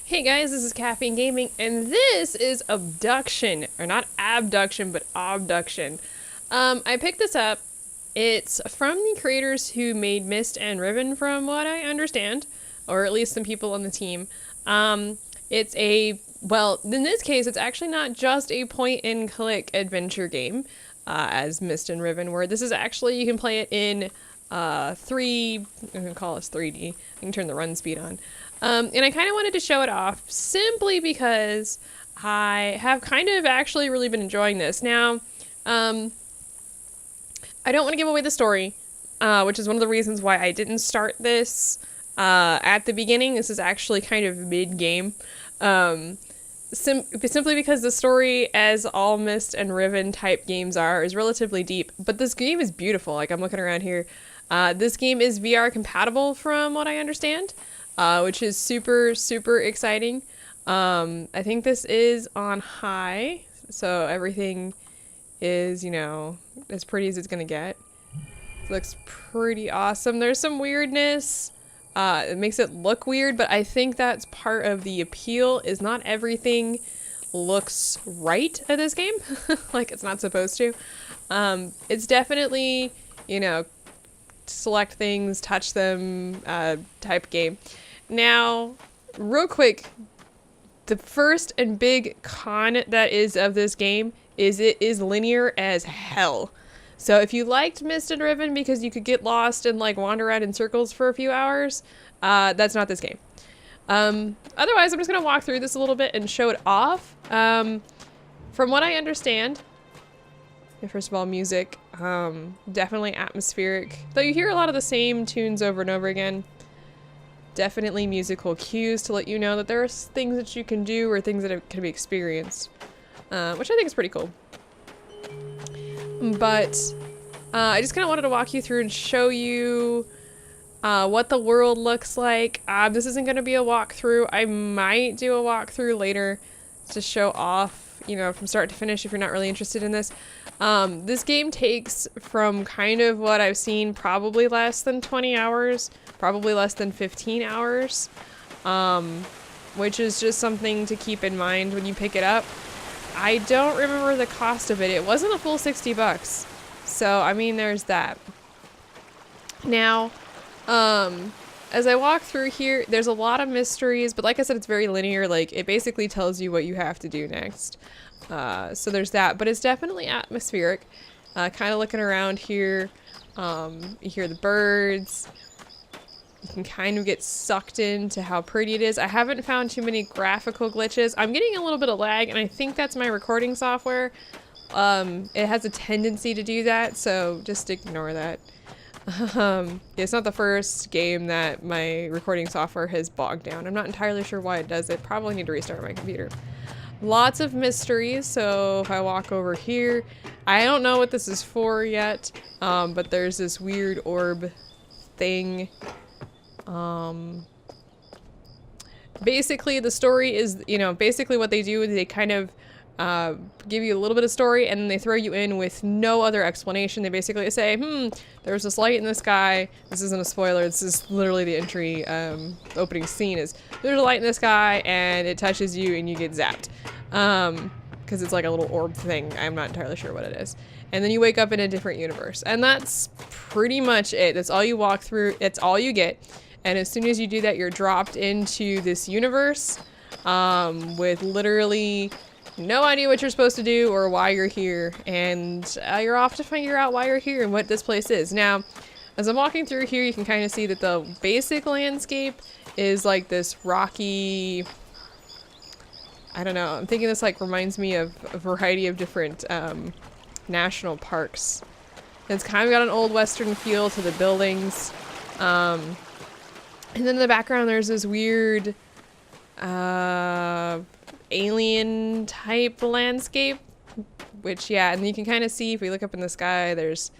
Hey guys, this is Caffeine Gaming, and this is Obduction, or not Abduction, but Obduction. I picked this up. It's from the creators who made Myst and Riven, from what I understand, or at least some people on the team. It's well, in this case, it's actually not just a point-and-click adventure game, as Myst and Riven were. This is actually, you can play it in I'm gonna call this 3D. I can turn the run speed on. And I kind of wanted to show it off simply because I have kind of actually really been enjoying this. Now, I don't want to give away the story, which is one of the reasons why I didn't start this at the beginning. This is actually kind of mid-game. Simply because the story, as all Myst and Riven type games are, is relatively deep. But this game is beautiful. Like, I'm looking around here. This game is VR compatible from what I understand, which is super, super exciting. I think this is on high, so everything is, you know, as pretty as it's gonna get. It looks pretty awesome. There's some weirdness. It makes it look weird, but I think that's part of the appeal, is not everything looks right at this game. Like, it's not supposed to. It's definitely, you know, select things, touch them, type game. Now, real quick, the first and big con that is of this game is it is linear as hell. So if you liked Myst and Riven because you could get lost and like wander around in circles for a few hours, that's not this game. Otherwise, I'm just gonna walk through this a little bit and show it off. From what I understand, first of all, music, definitely atmospheric, though you hear a lot of the same tunes over and over again. Definitely musical cues to let you know that there are things that you can do or things that can be experienced, which I think is pretty cool. But I just kind of wanted to walk you through and show you what the world looks like. This isn't going to be a walkthrough. I might do a walkthrough later to show off, you know, from start to finish if you're not really interested in this. This game takes, from kind of what I've seen, probably less than 20 hours, probably less than 15 hours, which is just something to keep in mind when you pick it up. I don't remember the cost of it. It wasn't a full 60 bucks. So, I mean, there's that. Now, as I walk through here, there's a lot of mysteries, but like I said, it's very linear. Like, it basically tells you what you have to do next. So there's that, but it's definitely atmospheric. Kind of looking around here, you hear the birds. You can kind of get sucked into how pretty it is. I haven't found too many graphical glitches. I'm getting a little bit of lag, and I think that's my recording software. It has a tendency to do that, so just ignore that. It's not the first game that my recording software has bogged down. I'm not entirely sure why it does it. Probably need to restart my computer. Lots of mysteries, so if I walk over here, I don't know what this is for yet, but there's this weird orb thing. Basically the story is, you know, basically what they do is they kind of give you a little bit of story and then they throw you in with no other explanation. They basically say, there's this light in the sky. This isn't a spoiler, this is literally the entry, opening scene is, there's a light in the sky and it touches you and you get zapped. Because it's like a little orb thing. I'm not entirely sure what it is. And then you wake up in a different universe. And that's pretty much it. That's all you walk through. It's all you get. And as soon as you do that, you're dropped into this universe with literally no idea what you're supposed to do or why you're here. And you're off to figure out why you're here and what this place is. Now, as I'm walking through here, you can kind of see that the basic landscape is like this rocky... I don't know. I'm thinking this like reminds me of a variety of different national parks. It's kind of got an old western feel to the buildings. And then in the background there's this weird alien type landscape. Which, yeah, and you can kind of see if we look up in the sky, there's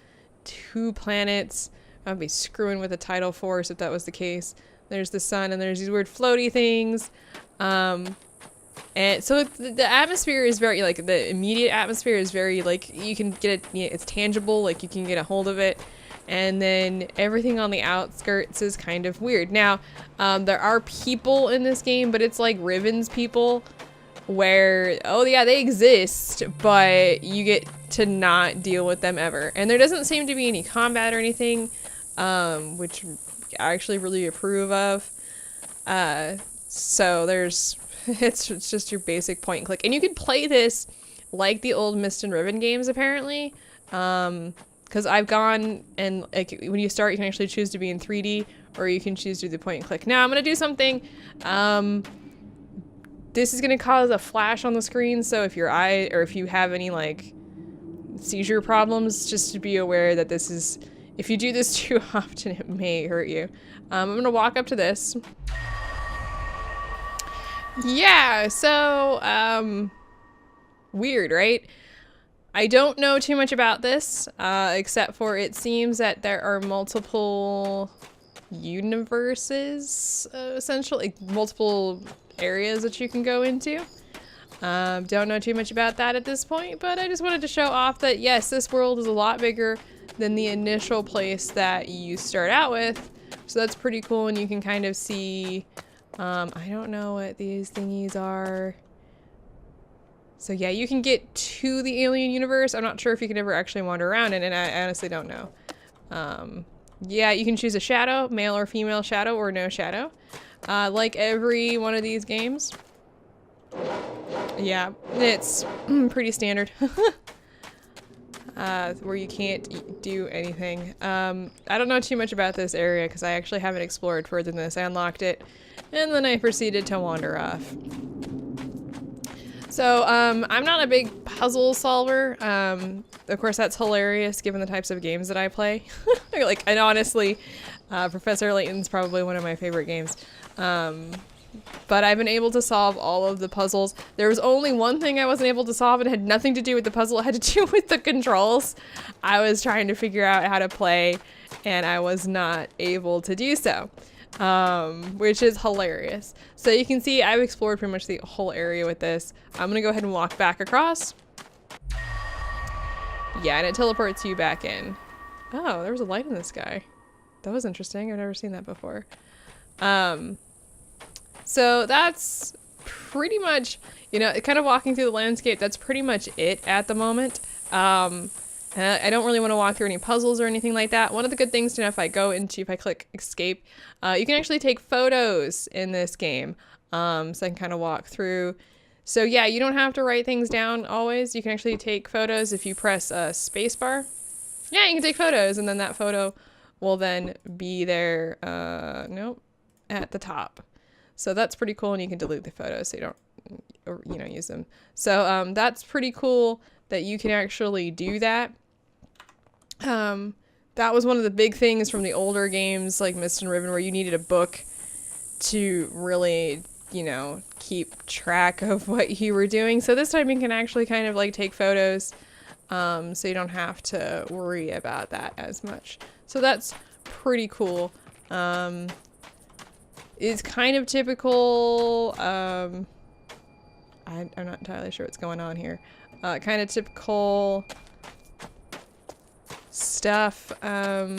2 planets. I'd be screwing with the tidal force if that was the case. There's the sun and there's these weird floaty things. And so the atmosphere is very, like, the immediate atmosphere is very, like, you can get it, it's tangible, like, you can get a hold of it. and then everything on the outskirts is kind of weird. Now, there are people in this game, but it's like Riven's people, where, oh yeah, they exist, but you get to not deal with them ever. And there doesn't seem to be any combat or anything, which I actually really approve of. So there's, it's just your basic point and click. And you can play this like the old Myst and Riven games, apparently. Because I've gone and, like, when you start, you can actually choose to be in 3D, or you can choose to do the point and click. Now, I'm going to do something, this is going to cause a flash on the screen, so if your eye, or if you have any, like, seizure problems, just to be aware that this is, if you do this too often, it may hurt you. I'm going to walk up to this. Yeah, so, weird, right? I don't know too much about this, except for it seems that there are multiple universes, essentially, like multiple areas that you can go into. Don't know too much about that at this point, but I just wanted to show off that yes, this world is a lot bigger than the initial place that you start out with. So that's pretty cool, and you can kind of see, I don't know what these thingies are. So yeah, you can get to the alien universe. I'm not sure if you can ever actually wander around in it, and I honestly don't know. Yeah, you can choose a shadow, male or female shadow, or no shadow. Like every one of these games. Yeah, it's pretty standard. Where you can't do anything. I don't know too much about this area because I actually haven't explored further than this. I unlocked it, and then I proceeded to wander off. So, I'm not a big puzzle solver. Of course, that's hilarious given the types of games that I play. Like, and honestly, Professor Layton's probably one of my favorite games. But I've been able to solve all of the puzzles. There was only one thing I wasn't able to solve, and it had nothing to do with the puzzle. It had to do with the controls. I was trying to figure out how to play, and I was not able to do so. Which is hilarious. So you can see I've explored pretty much the whole area with this. I'm gonna go ahead and walk back across. Yeah, and it teleports you back in. Oh, there was a light in the sky. That was interesting. I've never seen that before. So that's pretty much, you know, kind of walking through the landscape, that's pretty much it at the moment. I don't really want to walk through any puzzles or anything like that. One of the good things to know, if I click escape, you can actually take photos in this game. So I can kind of walk through. So yeah, you don't have to write things down always. You can actually take photos if you press spacebar. Yeah, you can take photos, and then that photo will then be there, nope, at the top. So that's pretty cool, and you can delete the photos so you don't, or, you know, use them. So that's pretty cool that you can actually do that. That was one of the big things from the older games like Myst and Riven, where you needed a book to really, you know, keep track of what you were doing. So this time you can actually kind of like take photos, so you don't have to worry about that as much. So that's pretty cool. It's kind of typical, I'm not entirely sure what's going on here. Kind of typical stuff, yeah.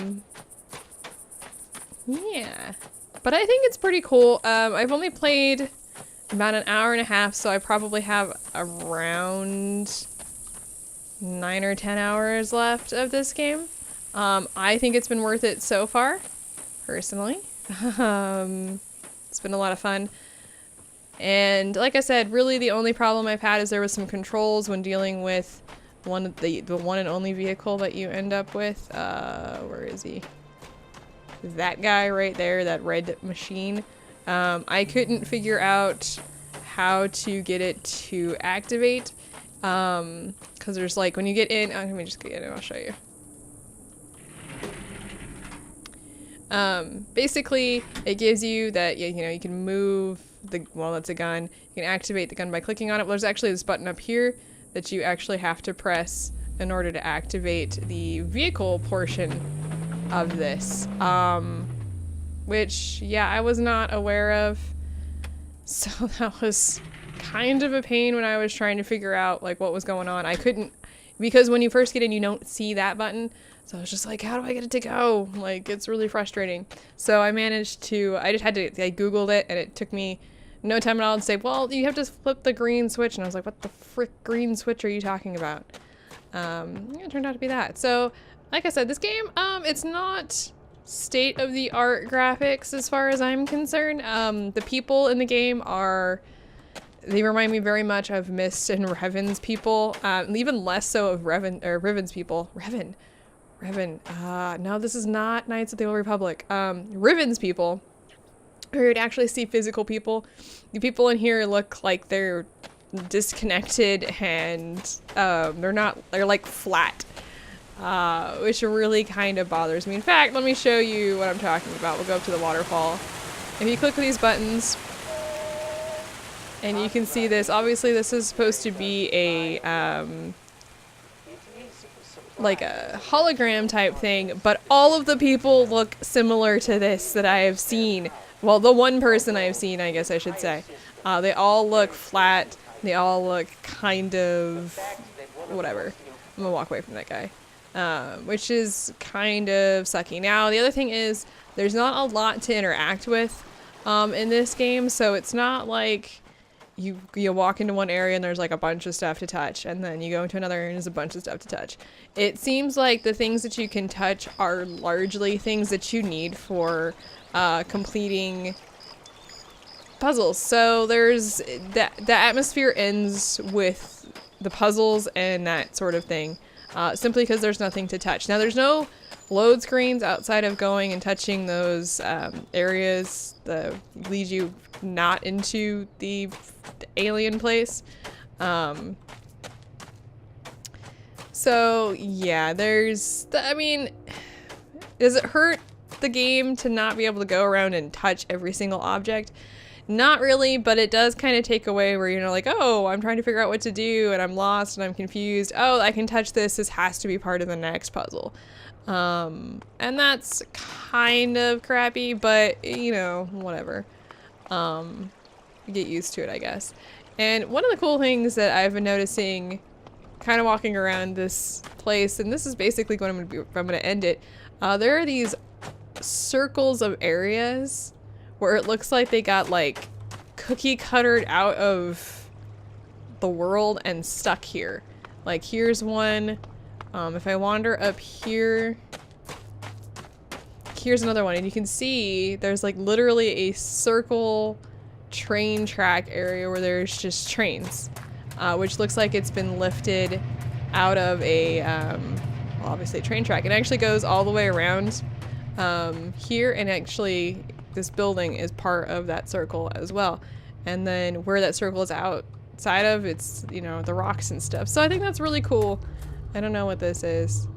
But I think it's pretty cool. I've only played about an hour and a half, so I probably have around 9 or 10 hours left of this game. I think it's been worth it so far, personally. It's been a lot of fun. And like I said, really the only problem I've had is there was some controls when dealing with the one and only vehicle that you end up with. Where is he? That guy right there, that red machine. I couldn't figure out how to get it to activate. Because there's like, when you get in, let me just get in, I'll show you. Basically, it gives you that, you know, you can move well, that's a gun. You can activate the gun by clicking on it. Well, there's actually this button up here that you actually have to press in order to activate the vehicle portion of this. Which, yeah, I was not aware of. So that was kind of a pain when I was trying to figure out, like, what was going on. I couldn't, because when you first get in, you don't see that button. So I was just like, how do I get it to go? Like, it's really frustrating. So I managed to, I just had to, I Googled it, and it took me no time at all to say, well, you have to flip the green switch. And I was like, what the frick green switch are you talking about? It turned out to be that. So, like I said, this game, it's not state-of-the-art graphics as far as I'm concerned. The people in the game they remind me very much of Myst and Riven's people, even less so of Riven's people. Riven. No, this is not Knights of the Old Republic. Riven's people, where you'd actually see physical people. The people in here look like they're disconnected, and they're like flat, which really kind of bothers me. In fact, let me show you what I'm talking about. We'll go up to the waterfall. If you click these buttons, and you can see this, obviously this is supposed to be a like a hologram type thing, but all of the people look similar to this that I have seen. Well, the one person I have seen, I guess I should say. They all look flat. They all look kind of whatever. I'm gonna walk away from that guy, which is kind of sucky. Now, the other thing is there's not a lot to interact with in this game, so it's not like you walk into one area and there's like a bunch of stuff to touch, and then you go into another area and there's a bunch of stuff to touch. It seems like the things that you can touch are largely things that you need for completing puzzles. So there's the atmosphere ends with the puzzles and that sort of thing, simply because there's nothing to touch. Now, there's no load screens outside of going and touching those areas that lead you not into the alien place. So yeah, I mean, does it hurt the game to not be able to go around and touch every single object? Not really, but it does kind of take away where you're like, oh, I'm trying to figure out what to do and I'm lost and I'm confused. Oh, I can touch this. This has to be part of the next puzzle. And that's kind of crappy, but you know, whatever. Get used to it, I guess. And one of the cool things that I've been noticing kind of walking around this place, and this is basically what I'm gonna end it, there are these circles of areas where it looks like they got like cookie cuttered out of the world and stuck here. Like here's one. If I wander up here, here's another one, and you can see there's like literally a circle train track area where there's just trains, which looks like it's been lifted out of a well, obviously a train track. It actually goes all the way around here, and actually this building is part of that circle as well. And then where that circle is outside of, it's, you know, the rocks and stuff. So I think that's really cool. I don't know what this is.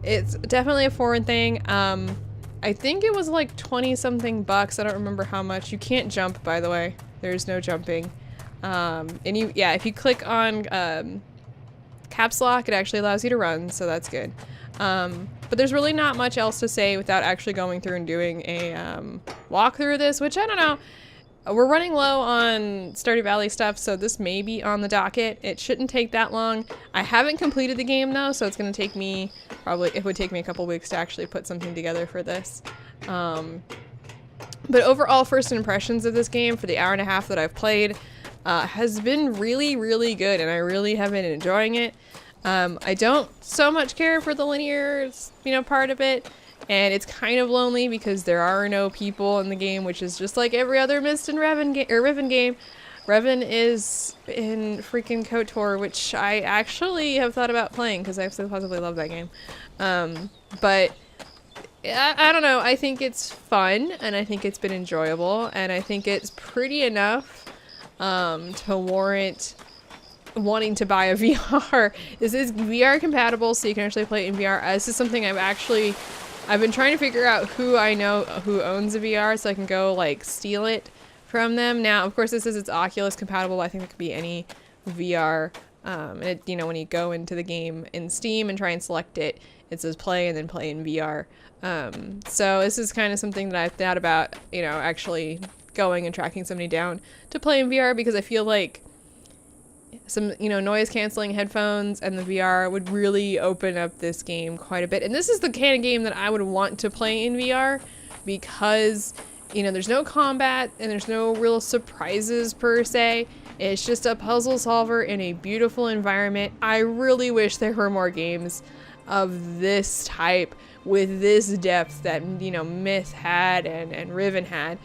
It's definitely a foreign thing. I think it was like 20 something bucks. I don't remember how much. You can't jump, by the way. There's no jumping. And if you click on caps lock, it actually allows you to run, so that's good. But there's really not much else to say without actually going through and doing a walkthrough of this, which I don't know. We're running low on Stardew Valley stuff, so this may be on the docket. It shouldn't take that long. I haven't completed the game though, so it's going to take me, it would take me a couple weeks to actually put something together for this. But overall, first impressions of this game for the hour and a half that I've played has been really, really good, and I really have been enjoying it. I don't so much care for the linear, part of it. And it's kind of lonely because there are no people in the game, which is just like every other Myst and Riven game. Riven is in freaking KOTOR, which I actually have thought about playing because I supposedly love that game. But I don't know. I think it's fun, and I think it's been enjoyable, and I think it's pretty enough to warrant wanting to buy a VR. This is VR compatible, so you can actually play it in VR. This is something I've been trying to figure out who I know who owns a VR so I can go like steal it from them. Now, of course, this is it's Oculus compatible. I think it could be any VR. And when you go into the game in Steam and try and select it, it says play and then play in VR. So this is kind of something that I've thought about, actually going and tracking somebody down to play in VR, because I feel like some, you know, noise canceling headphones and the VR would really open up this game quite a bit. And this is the kind of game that I would want to play in VR because, you know, there's no combat and there's no real surprises per se. It's just a puzzle solver in a beautiful environment. I really wish there were more games of this type with this depth that, you know, Myth had and Riven had.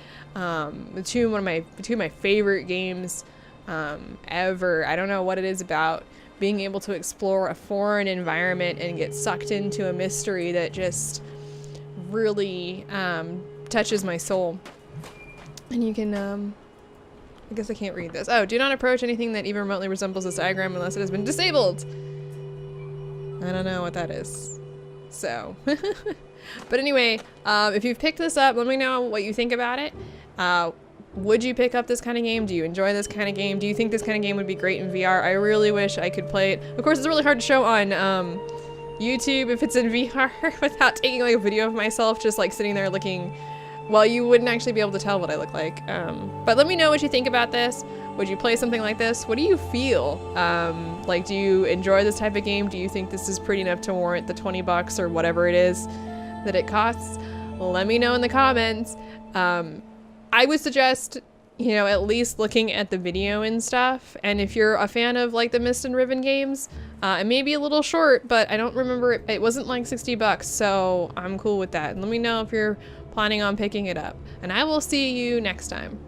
Two of my favorite games ever. I don't know what it is about being able to explore a foreign environment and get sucked into a mystery that just really touches my soul. And you can I guess I can't read this. Oh, do not approach anything that even remotely resembles this diagram unless it has been disabled. I don't know what that is. So but anyway, if you've picked this up, let me know what you think about it. Would you pick up this kind of game? Do you enjoy this kind of game? Do you think this kind of game would be great in VR? I really wish I could play it. Of course, it's really hard to show on YouTube if it's in VR without taking like a video of myself just like sitting there looking. Well, you wouldn't actually be able to tell what I look like. But let me know what you think about this. Would you play something like this? What do you feel? Like, do you enjoy this type of game? Do you think this is pretty enough to warrant the 20 bucks or whatever it is that it costs? Let me know in the comments. I would suggest, you know, at least looking at the video and stuff. And if you're a fan of like the Myst and Riven games, it may be a little short, but I don't remember it wasn't like 60 bucks, so I'm cool with that. And let me know if you're planning on picking it up. And I will see you next time.